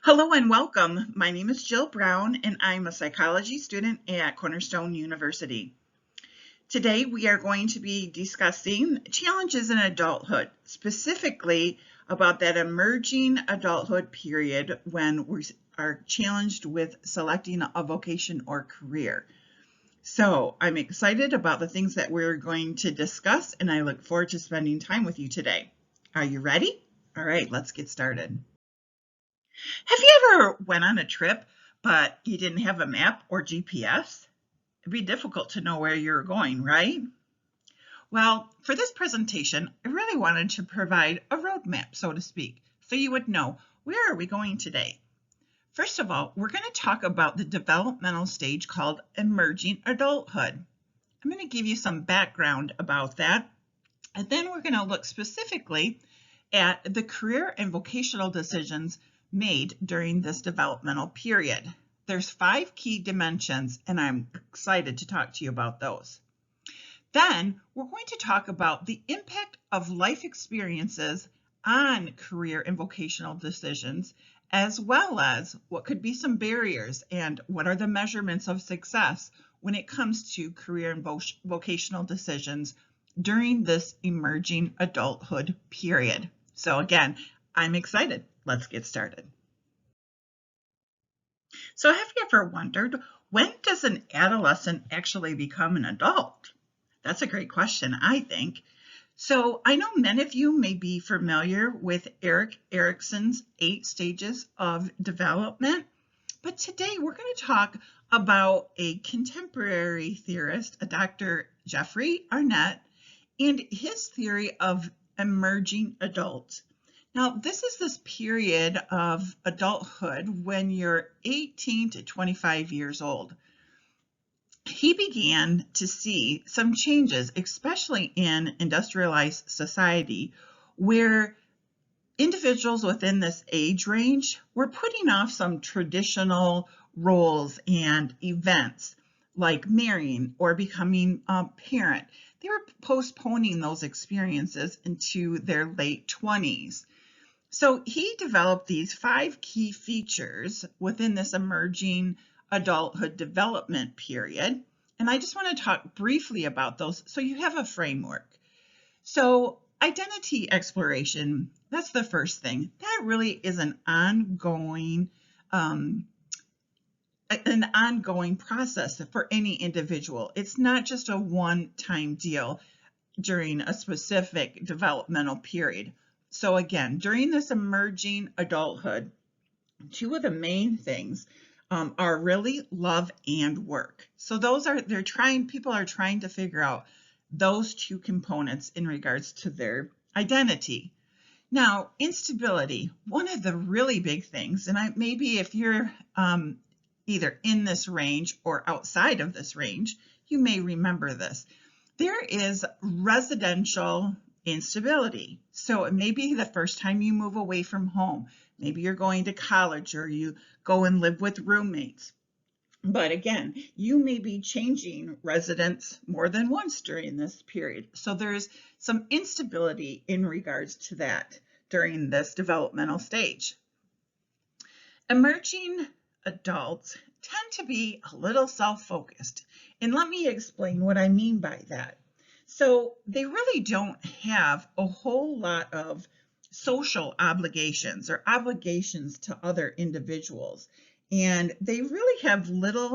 Hello and welcome. My name is Jill Brown, and I'm a psychology student at Cornerstone University. Today, we are going to be discussing challenges in adulthood, specifically about that emerging adulthood period when we are challenged with selecting a vocation or career. So, I'm excited about the things that we're going to discuss, and I look forward to spending time with you today. Are you ready? All right, let's get started. Have you ever went on a trip, but you didn't have a map or GPS? It'd be difficult to know where you're going, right? Well, for this presentation, I really wanted to provide a roadmap, so to speak, so you would know where are we going today. First of all, we're going to talk about the developmental stage called emerging adulthood. I'm going to give you some background about that, and then we're going to look specifically at the career and vocational decisions made during this developmental period. There's 5 key dimensions, and I'm excited to talk to you about those. Then we're going to talk about the impact of life experiences on career and vocational decisions, as well as what could be some barriers and what are the measurements of success when it comes to career and vocational decisions during this emerging adulthood period. So again, I'm excited. Let's get started. So have you ever wondered, when does an adolescent actually become an adult? That's a great question, I think. So I know many of you may be familiar with Erik Erikson's 8 stages of development, but today we're going to talk about a contemporary theorist, a Dr. Jeffrey Arnett, and his theory of emerging adults. Now, this is this period of adulthood when you're 18 to 25 years old. He began to see some changes, especially in industrialized society, where individuals within this age range were putting off some traditional roles and events like marrying or becoming a parent. They were postponing those experiences into their late 20s. So he developed these 5 key features within this emerging adulthood development period. And I just want to talk briefly about those so you have a framework. So identity exploration, that's the first thing. That really is an ongoing process for any individual. It's not just a one-time deal during a specific developmental period. So again, during this emerging adulthood, 2 of the main things are really love and work. So people are trying to figure out those 2 components in regards to their identity. Now, instability, one of the really big things, and maybe if you're either in this range or outside of this range, you may remember this. There is residential instability. So it may be the first time you move away from home. Maybe you're going to college or you go and live with roommates. But again, you may be changing residence more than once during this period. So there's some instability in regards to that during this developmental stage. Emerging adults tend to be a little self-focused. And let me explain what I mean by that. So they really don't have a whole lot of social obligations or obligations to other individuals. And they really have little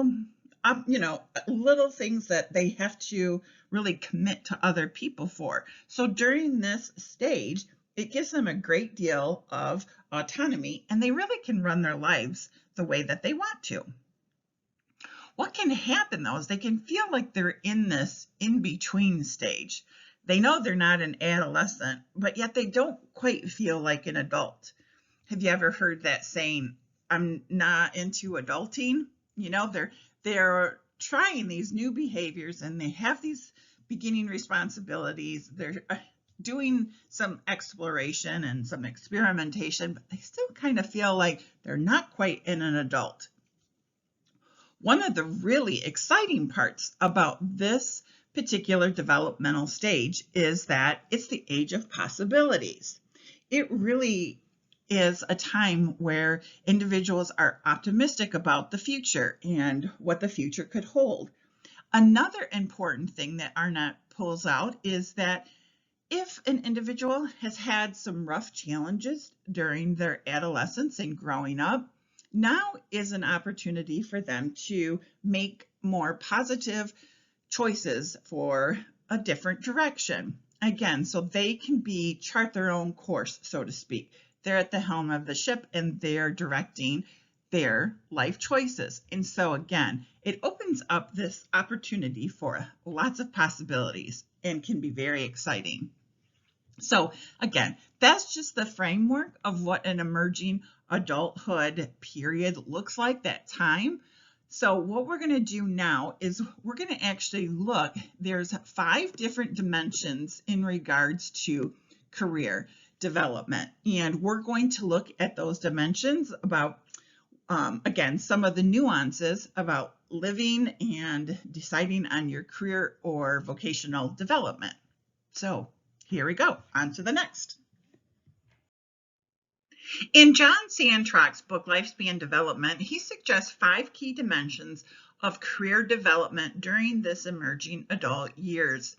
things that they have to really commit to other people for. So during this stage, it gives them a great deal of autonomy, and they really can run their lives the way that they want to. What can happen though is they can feel like they're in this in-between stage. They know they're not an adolescent, but yet they don't quite feel like an adult. Have you ever heard that saying, I'm not into adulting? They're trying these new behaviors and they have these beginning responsibilities. They're doing some exploration and some experimentation, but they still kind of feel like they're not quite in an adult. One of the really exciting parts about this particular developmental stage is that it's the age of possibilities. It really is a time where individuals are optimistic about the future and what the future could hold. Another important thing that Arnott pulls out is that if an individual has had some rough challenges during their adolescence and growing up, now is an opportunity for them to make more positive choices for a different direction. Again, so they can chart their own course, so to speak. They're at the helm of the ship and they're directing their life choices. And so again, it opens up this opportunity for lots of possibilities and can be very exciting. So again, that's just the framework of what an emerging adulthood period looks like, that time. So what we're going to do now is we're going to actually look, there's 5 different dimensions in regards to career development. And we're going to look at those dimensions about, again, some of the nuances about living and deciding on your career or vocational development. So here we go, on to the next. In John Sandrock's book, Lifespan Development, he suggests 5 key dimensions of career development during this emerging adult years.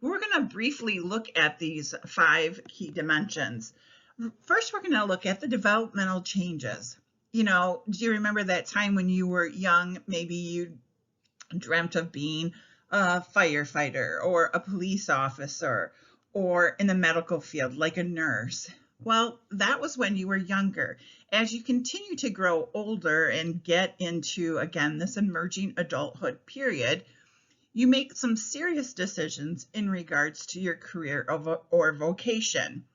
We're going to briefly look at these 5 key dimensions. First, we're going to look at the developmental changes. You know, do you remember that time when you were young, maybe you dreamt of being a firefighter or a police officer or in the medical field like a nurse? Well, that was when you were younger. As you continue to grow older and get into, again, this emerging adulthood period, you make some serious decisions in regards to your career or vocation.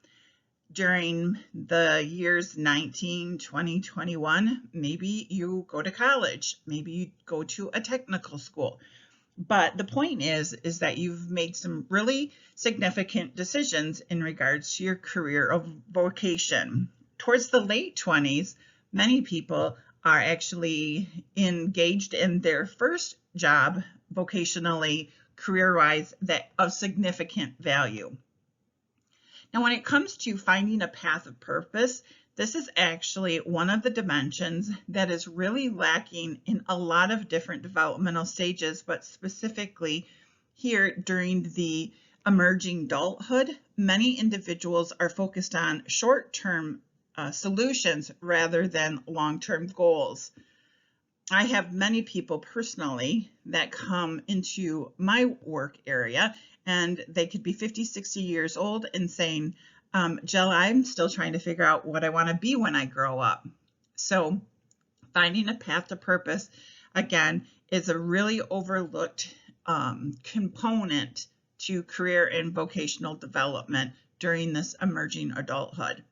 During the years 19, 20, 21, maybe you go to college, maybe you go to a technical school. But the point is that you've made some really significant decisions in regards to your career or vocation. Towards the late 20s, many people are actually engaged in their first job vocationally, career-wise, that of significant value. Now, when it comes to finding a path of purpose, this is actually one of the dimensions that is really lacking in a lot of different developmental stages, but specifically here during the emerging adulthood, many individuals are focused on short-term solutions rather than long-term goals. I have many people personally that come into my work area and they could be 50, 60 years old and saying, Jill, I'm still trying to figure out what I want to be when I grow up. So finding a path to purpose, again, is a really overlooked component to career and vocational development during this emerging adulthood.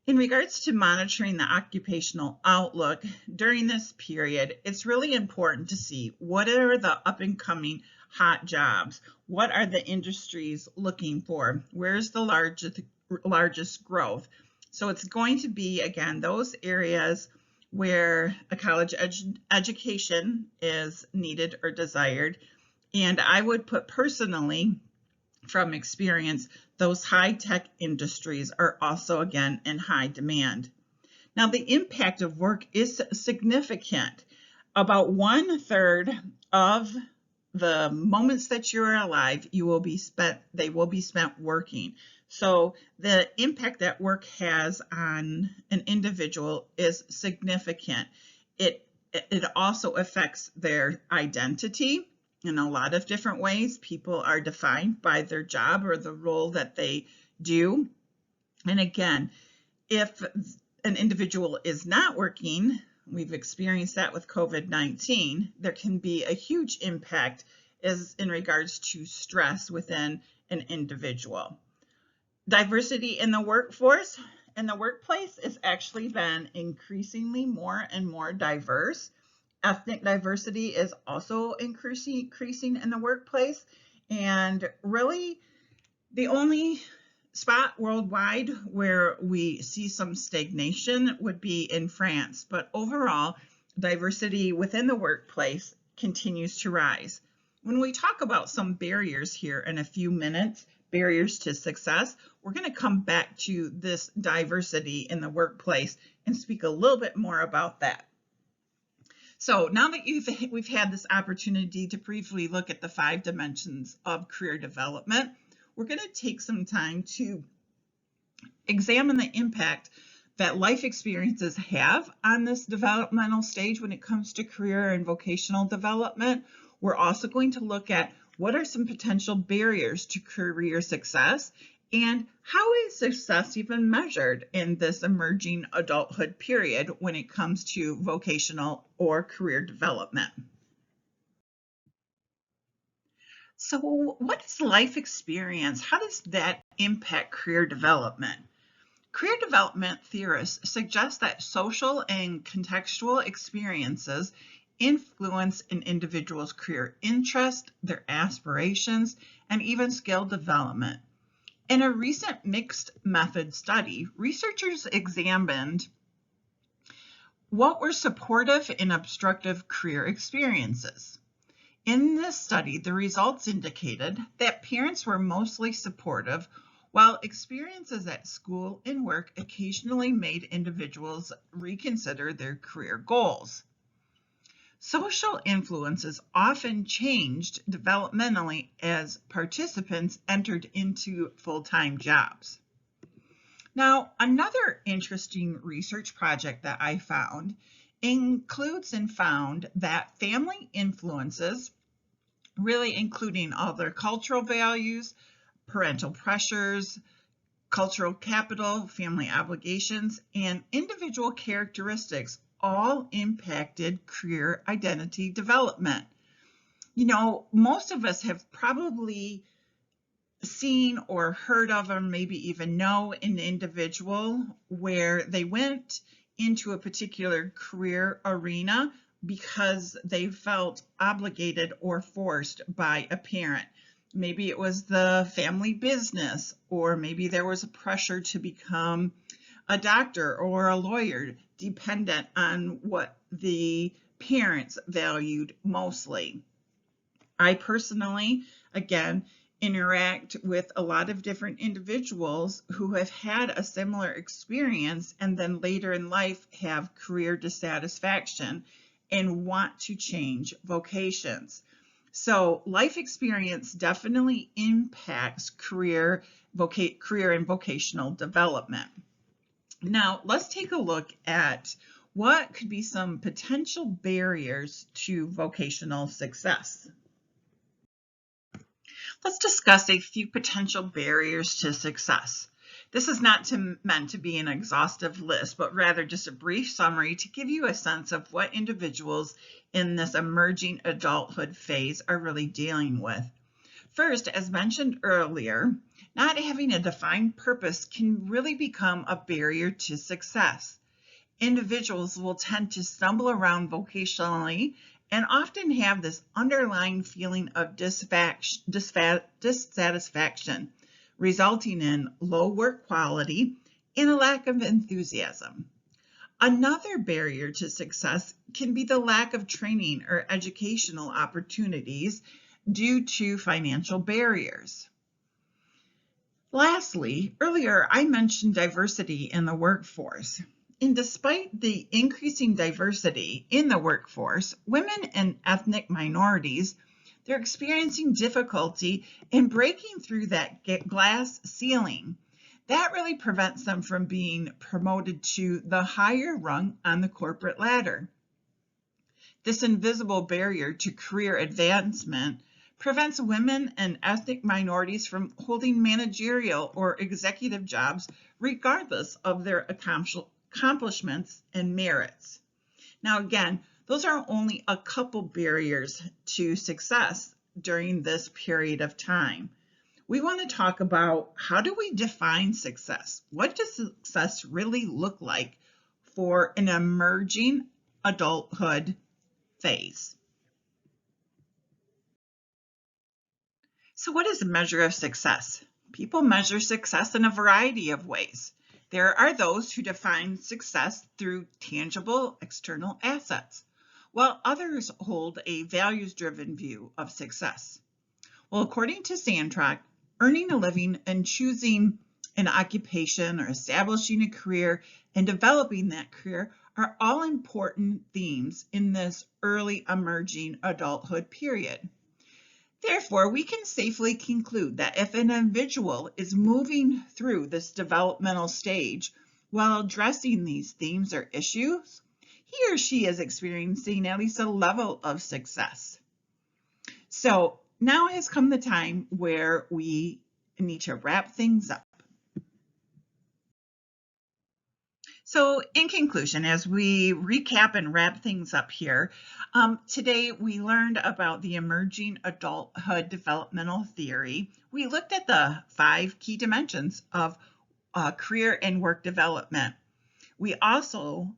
In regards to monitoring the occupational outlook during this period, it's really important to see what are the up and coming hot jobs. What are the industries looking for? Where's the largest growth? So it's going to be, again, those areas where a college education is needed or desired. And I would put personally, from experience, those high-tech industries are also, again, in high demand. Now, the impact of work is significant. About 1/3 of the moments that you're alive, they will be spent working. So the impact that work has on an individual is significant. It also affects their identity in a lot of different ways. People are defined by their job or the role that they do. And again, if an individual is not working, we've experienced that with COVID-19, there can be a huge impact in regards to stress within an individual. Diversity in the workforce and the workplace has actually been increasingly more and more diverse. Ethnic diversity is also increasing in the workplace. And really, the only spot worldwide where we see some stagnation would be in France. But overall, diversity within the workplace continues to rise. When we talk about some barriers here in a few minutes, barriers to success, we're going to come back to this diversity in the workplace and speak a little bit more about that. So now that we've had this opportunity to briefly look at the 5 dimensions of career development, we're going to take some time to examine the impact that life experiences have on this developmental stage when it comes to career and vocational development. We're also going to look at what are some potential barriers to career success and how is success even measured in this emerging adulthood period when it comes to vocational or career development. So what is life experience? How does that impact career development? Career development theorists suggest that social and contextual experiences influence an individual's career interest, their aspirations, and even skill development. In a recent mixed method study, researchers examined what were supportive and obstructive career experiences. In this study, the results indicated that parents were mostly supportive, while experiences at school and work occasionally made individuals reconsider their career goals. Social influences often changed developmentally as participants entered into full-time jobs. Now, another interesting research project that I found includes and found that family influences, really including all their cultural values, parental pressures, cultural capital, family obligations, and individual characteristics all impacted career identity development. You know, most of us have probably seen or heard of, or maybe even know an individual where they went into a particular career arena because they felt obligated or forced by a parent. Maybe it was the family business, or maybe there was a pressure to become a doctor or a lawyer, dependent on what the parents valued mostly. I personally, again, interact with a lot of different individuals who have had a similar experience and then later in life have career dissatisfaction and want to change vocations. So life experience definitely impacts career and vocational development. Now, let's take a look at what could be some potential barriers to vocational success. Let's discuss a few potential barriers to success. This is not meant to be an exhaustive list, but rather just a brief summary to give you a sense of what individuals in this emerging adulthood phase are really dealing with. First, as mentioned earlier, not having a defined purpose can really become a barrier to success. Individuals will tend to stumble around vocationally and often have this underlying feeling of dissatisfaction, resulting in low work quality and a lack of enthusiasm. Another barrier to success can be the lack of training or educational opportunities due to financial barriers. Lastly, earlier I mentioned diversity in the workforce. And despite the increasing diversity in the workforce, women and ethnic minorities, they're experiencing difficulty in breaking through that glass ceiling. That really prevents them from being promoted to the higher rung on the corporate ladder. This invisible barrier to career advancement prevents women and ethnic minorities from holding managerial or executive jobs regardless of their accomplishments and merits. Now again, those are only a couple barriers to success during this period of time. We want to talk about how do we define success? What does success really look like for an emerging adulthood phase? So what is a measure of success? People measure success in a variety of ways. There are those who define success through tangible external assets, while others hold a values-driven view of success. Well, according to Sandrock, earning a living and choosing an occupation or establishing a career and developing that career are all important themes in this early emerging adulthood period. Therefore, we can safely conclude that if an individual is moving through this developmental stage while addressing these themes or issues, he or she is experiencing at least a level of success. So now has come the time where we need to wrap things up. So in conclusion, as we recap and wrap things up here, today we learned about the emerging adulthood developmental theory. We looked at the 5 key dimensions of career and work development. We also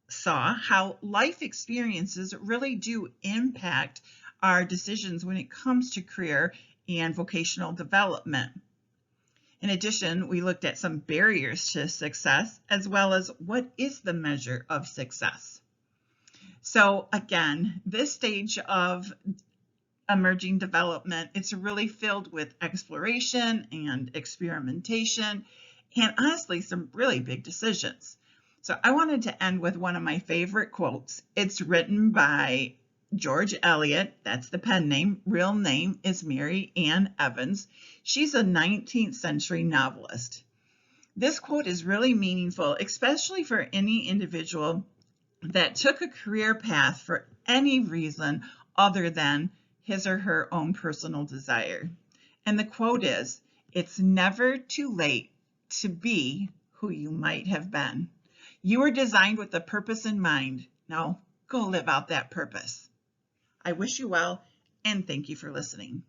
saw how life experiences really do impact our decisions when it comes to career and vocational development. In addition, we looked at some barriers to success, as well as what is the measure of success. So again, this stage of emerging development, it's really filled with exploration and experimentation, and honestly, some really big decisions. So I wanted to end with one of my favorite quotes. It's written by George Eliot, that's the pen name. Real name is Mary Ann Evans. She's a 19th century novelist. This quote is really meaningful, especially for any individual that took a career path for any reason other than his or her own personal desire. And the quote is, "It's never too late to be who you might have been. You were designed with a purpose in mind. Now go live out that purpose." I wish you well, and thank you for listening.